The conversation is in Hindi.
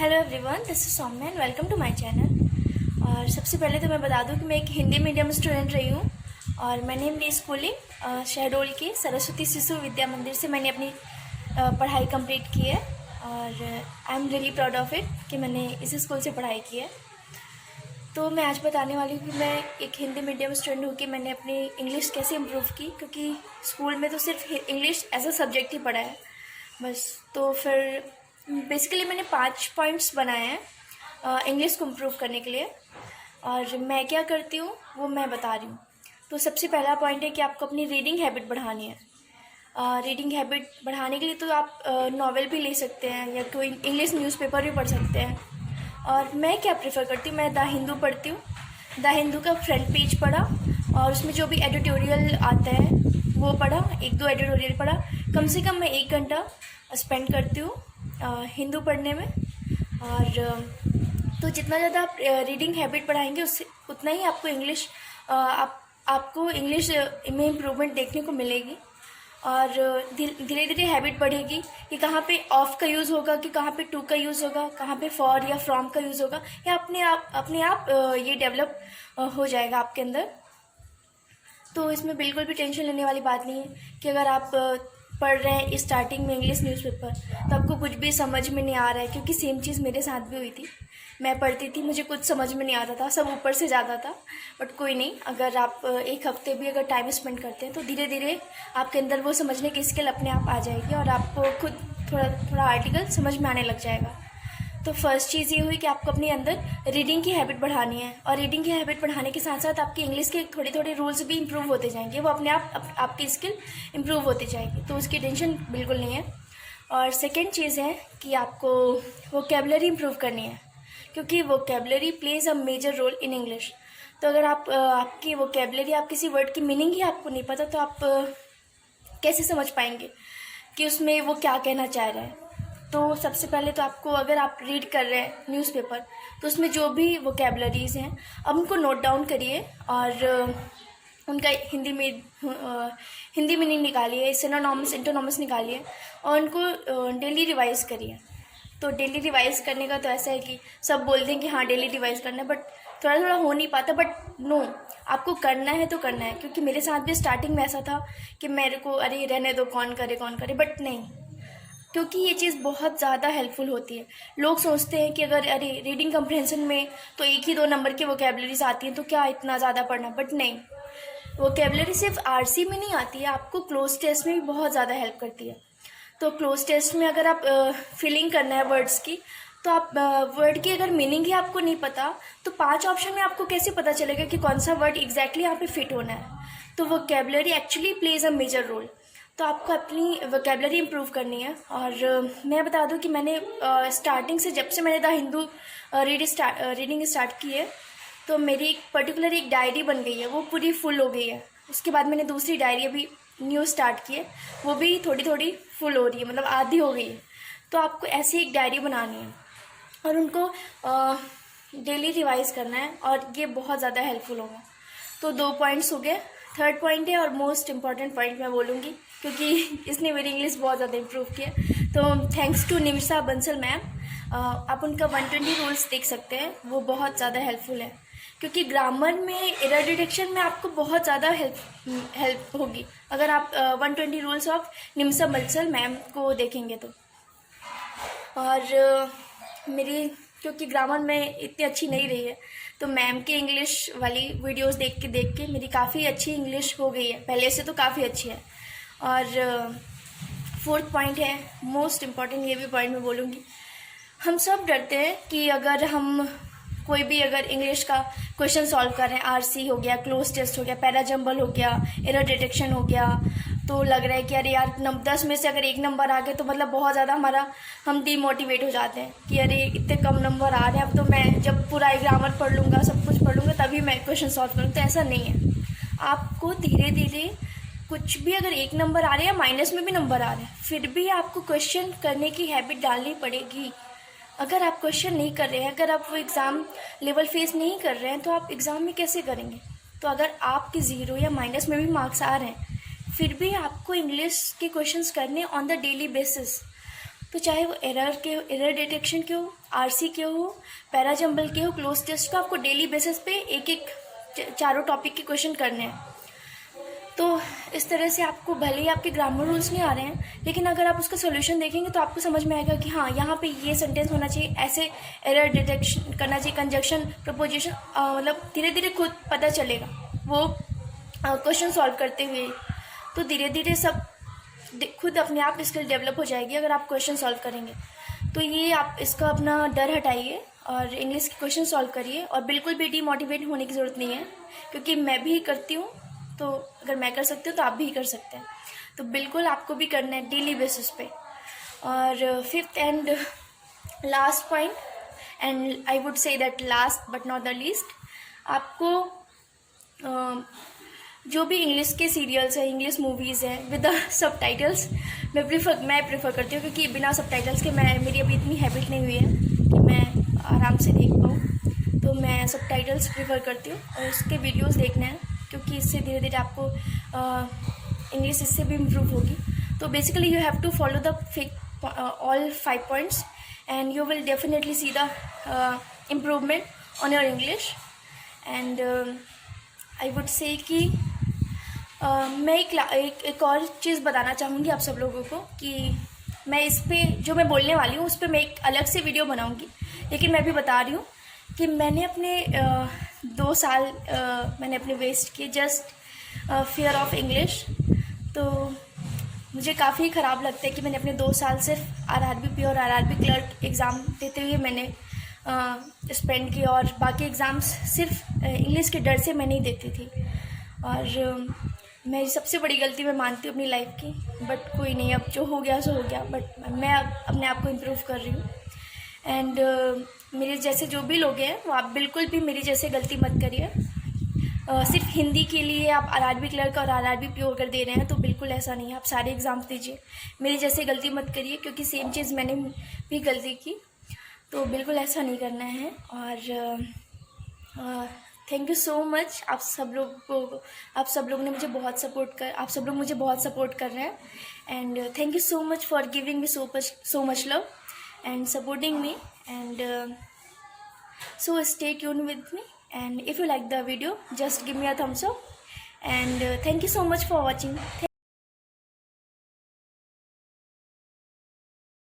Hello everyone, this is Saumya and welcome to my channel. और सबसे पहले तो मैं बता दूं कि मैं एक हिंदी मीडियम स्टूडेंट रही हूं और मैंने अपनी स्कूलिंग शहडोल के सरस्वती शिशु विद्या मंदिर से मैंने अपनी पढ़ाई कंप्लीट की है। और I am really proud of it कि मैंने इस स्कूल से पढ़ाई की है। तो मैं आज बताने वाली हूँ कि मैं एक हिंदी मीडियम स्टूडेंट हूँ कि मैंने अपनी इंग्लिश कैसे इम्प्रूव की, क्योंकि स्कूल में तो सिर्फ इंग्लिश एज अ सब्जेक्ट ही पढ़ा है बस। तो फिर बेसिकली मैंने 5 पॉइंट्स बनाए हैं इंग्लिश को इम्प्रूव करने के लिए, और मैं क्या करती हूँ वो मैं बता रही हूँ। तो सबसे पहला पॉइंट है कि आपको अपनी रीडिंग हैबिट बढ़ानी है। रीडिंग हैबिट बढ़ाने के लिए तो आप नॉवेल भी ले सकते हैं या कोई इंग्लिश न्यूज़पेपर भी पढ़ सकते हैं। और मैं क्या प्रेफर करती हूँ, मैं द हिंदू पढ़ती हूँ। द हिंदू का फ्रंट पेज पढ़ा और उसमें जो भी एडिटोरियल आता है वो पढ़ा, 1-2 एडिटोरियल पढ़ा। कम से कम मैं 1 घंटा स्पेंड करती हूँ हिंदू पढ़ने में। और तो जितना ज़्यादा आप रीडिंग हैबिट बढ़ाएंगे उससे उतना ही आपको इंग्लिश आपको इंग्लिश में इम्प्रूवमेंट देखने को मिलेगी। और धीरे धीरे हैबिट बढ़ेगी कि कहाँ पे ऑफ का यूज़ होगा, कि कहाँ पे टू का यूज़ होगा, कहाँ पे फॉर या फ्रॉम का यूज़ होगा, या अपने आप ये डेवलप हो जाएगा आपके अंदर। तो इसमें बिल्कुल भी टेंशन लेने वाली बात नहीं है कि अगर आप पढ़ रहे हैं स्टार्टिंग में इंग्लिश न्यूज़पेपर तो आपको कुछ भी समझ में नहीं आ रहा है, क्योंकि सेम चीज़ मेरे साथ भी हुई थी। मैं पढ़ती थी, मुझे कुछ समझ में नहीं आता था, सब ऊपर से जाता था। बट कोई नहीं, अगर आप 1 हफ्ते भी अगर टाइम स्पेंड करते हैं तो धीरे धीरे आपके अंदर वो समझने की स्किल अपने आप आ जाएगी और आपको खुद थोड़ा थोड़ा आर्टिकल समझ में आने लग जाएगा। तो फर्स्ट चीज़ ये हुई कि आपको अपने अंदर रीडिंग की हैबिट बढ़ानी है, और रीडिंग की हैबिट बढ़ाने के साथ साथ आपकी इंग्लिश के थोड़े थोड़े रूल्स भी इंप्रूव होते जाएंगे, वो अपने आप आपकी स्किल इंप्रूव होती जाएगी, तो उसकी टेंशन बिल्कुल नहीं है। और सेकेंड चीज़ है कि आपको वोकेबलरी इंप्रूव करनी है, क्योंकि vocabulary plays a major role in English. तो अगर आपकी वोकेबलरी, आप किसी वर्ड की मीनिंग ही आपको नहीं पता तो आप कैसे समझ पाएंगे कि उसमें वो क्या कहना चाह रहा है। तो सबसे पहले तो आपको, अगर आप रीड कर रहे हैं न्यूज़पेपर तो उसमें जो भी वोकेबलरीज़ हैं अब उनको नोट डाउन करिए और उनका हिंदी मीनिंग निकालिए, सिनोनिम्स इंटोनिम्स निकालिए और उनको डेली रिवाइज़ करिए। तो डेली रिवाइज़ करने का तो ऐसा है कि सब बोलते हैं कि हाँ डेली रिवाइज़ करना है, बट थोड़ा थोड़ा हो नहीं पाता। बट नो, आपको करना है तो करना है, क्योंकि मेरे साथ भी स्टार्टिंग में ऐसा था कि मेरे को अरे रहने दो, कौन करे, बट नहीं, क्योंकि ये चीज़ बहुत ज़्यादा हेल्पफुल होती है। लोग सोचते हैं कि अगर अरे रीडिंग कम्प्रहेंशन में तो 1 ही 2 नंबर की वोकेबलरीज आती हैं तो क्या इतना ज़्यादा पढ़ना, बट नहीं, वोकेबलरी सिर्फ आरसी में नहीं आती है, आपको क्लोज टेस्ट में भी बहुत ज़्यादा हेल्प करती है। तो क्लोज टेस्ट में अगर आप फिलिंग करना है वर्ड्स की, तो आप वर्ड की अगर मीनिंग ही आपको नहीं पता तो 5 ऑप्शन में आपको कैसे पता चलेगा कि कौन सा वर्ड एग्जैक्टली यहाँ पे फिट होना है। तो vocabulary actually plays a major role. तो आपको अपनी वोकेबलरी इम्प्रूव करनी है। और मैं बता दूं कि मैंने स्टार्टिंग से, जब से मैंने द हिंदू रीडिंग स्टार्ट की है, तो मेरी एक पर्टिकुलर एक डायरी बन गई है, वो पूरी फुल हो गई है। उसके बाद मैंने दूसरी डायरी अभी न्यू स्टार्ट की है, वो भी थोड़ी थोड़ी फुल हो रही है, मतलब आधी हो गई है। तो आपको ऐसी एक डायरी बनानी है और उनको डेली रिवाइज़ करना है, और ये बहुत ज़्यादा हेल्पफुल होगा। तो 2 पॉइंट्स हो गए। थर्ड पॉइंट है और मोस्ट इम्पॉर्टेंट पॉइंट मैं बोलूँगी, क्योंकि इसने मेरी इंग्लिश बहुत ज़्यादा इम्प्रूव की है। तो thanks to Nimisha Bansal ma'am, आप उनका 120 रूल्स देख सकते हैं, वो बहुत ज़्यादा हेल्पफुल है, क्योंकि ग्रामर में, एरर डिटेक्शन में आपको बहुत ज़्यादा हेल्प होगी अगर आप 120 rules of Nimisha Bansal ma'am को देखेंगे तो। और मेरी, क्योंकि ग्रामर में इतनी अच्छी नहीं रही है, तो मैम की इंग्लिश वाली वीडियोस देख के मेरी काफ़ी अच्छी इंग्लिश हो गई है, पहले से तो काफ़ी अच्छी है। और फोर्थ पॉइंट है मोस्ट इम्पॉर्टेंट, ये भी पॉइंट मैं बोलूँगी। हम सब डरते हैं कि अगर हम कोई भी अगर इंग्लिश का क्वेश्चन सॉल्व कर रहे हैं, आरसी हो गया, क्लोज टेस्ट हो गया, पैराजम्बल हो गया, एरर डिटेक्शन हो गया, तो लग रहा है कि अरे यार 10 में से अगर 1 नंबर आ गए तो मतलब बहुत ज़्यादा हम डीमोटिवेट हो जाते हैं कि अरे इतने कम नंबर आ रहे हैं, अब तो मैं जब पूरा ग्रामर पढ़ लूँगा, सब कुछ पढ़ लूँगा, तभी मैं क्वेश्चन सॉल्व करूँगा। तो ऐसा नहीं है, आपको धीरे धीरे कुछ भी अगर 1 नंबर आ रहे हैं या माइनस में भी नंबर आ रहे हैं, फिर भी आपको क्वेश्चन करने की हैबिट डालनी पड़ेगी। अगर आप क्वेश्चन नहीं कर रहे हैं, अगर आप वो एग्ज़ाम लेवल फेस नहीं कर रहे हैं, तो आप एग्ज़ाम में कैसे करेंगे। तो अगर आपके 0 या माइनस में भी मार्क्स आ रहे हैं, फिर भी आपको इंग्लिश के क्वेश्चंस करने ऑन द डेली बेसिस। तो चाहे वो एरर डिटेक्शन के हो, आरसी के हो, पैराजम्बल के हो, क्लोज टेस्ट का, आपको डेली बेसिस पे एक एक चारों टॉपिक के क्वेश्चन करने हैं। तो इस तरह से आपको भले ही आपके ग्रामर रूल्स नहीं आ रहे हैं, लेकिन अगर आप उसका सोल्यूशन देखेंगे तो आपको समझ में आएगा कि हाँ यहाँ पे ये सेंटेंस होना चाहिए, ऐसे एरर डिटेक्शन करना चाहिए, कंजक्शन, प्रपोजिशन, मतलब धीरे धीरे खुद पता चलेगा वो क्वेश्चन सॉल्व करते हुए। तो धीरे धीरे सब खुद अपने आप स्किल डेवलप हो जाएगी अगर आप क्वेश्चन सॉल्व करेंगे। तो ये आप इसका अपना डर हटाइए और इंग्लिश के क्वेश्चन सॉल्व करिए, और बिल्कुल भी डीमोटिवेट होने की ज़रूरत नहीं है, क्योंकि मैं भी करती हूँ। तो अगर मैं कर सकती हूँ तो आप भी कर सकते हैं। तो बिल्कुल आपको भी करना है डेली बेसिस पे। और fifth and last point, and I would say that last but not the least, आपको जो भी इंग्लिश के सीरियल्स हैं, इंग्लिश मूवीज़ हैं विद सब टाइटल्स, मैं प्रेफर करती हूँ, क्योंकि बिना सब टाइटल्स के मेरी अभी इतनी हैबिट नहीं हुई है कि मैं आराम से देख पाऊँ। तो मैं सब टाइटल्स प्रेफर करती हूँ और उसके वीडियोस देखने हैं, क्योंकि इससे धीरे धीरे आपको इंग्लिश इससे भी इम्प्रूव होगी। तो basically you have to follow the all 5 points and you will definitely see the improvement on your English. And I would say कि मैं एक और चीज़ बताना चाहूँगी आप सब लोगों को, कि मैं इस पे जो मैं बोलने वाली हूँ उस पर मैं एक अलग से वीडियो बनाऊँगी, लेकिन मैं भी बता रही हूँ कि मैंने अपने 2 साल मैंने अपने वेस्ट किए जस्ट फियर ऑफ इंग्लिश। तो मुझे काफ़ी ख़राब लगता है कि मैंने अपने 2 साल सिर्फ RRBP और RRB क्लर्क एग्ज़ाम देते हुए मैंने स्पेंड किया, और बाकी एग्ज़ाम्स सिर्फ इंग्लिश के डर से मैं नहीं देती थी। और मेरी सबसे बड़ी गलती मैं मानती हूँ अपनी लाइफ की, बट कोई नहीं, अब जो हो गया सो हो गया। बट मैं अब अपने आप को इम्प्रूव कर रही हूँ। एंड मेरे जैसे जो भी लोग हैं वो आप बिल्कुल भी मेरी जैसे गलती मत करिए। सिर्फ हिंदी के लिए आप RRB क्लर्क और RRB PO अगर दे रहे हैं तो बिल्कुल ऐसा नहीं है, आप सारे एग्ज़ाम्स दीजिए, मेरी जैसे गलती मत करिए, क्योंकि सेम चीज़ मैंने भी गलती की। तो बिल्कुल ऐसा नहीं करना है। और थैंक यू सो मच आप सब लोगों ने मुझे बहुत आप सब लोग मुझे बहुत सपोर्ट कर रहे हैं। And thank you so much for giving me so much love and supporting me, and so stay tuned with me, and if you like the video just give me a thumbs up, and thank you so much for watching.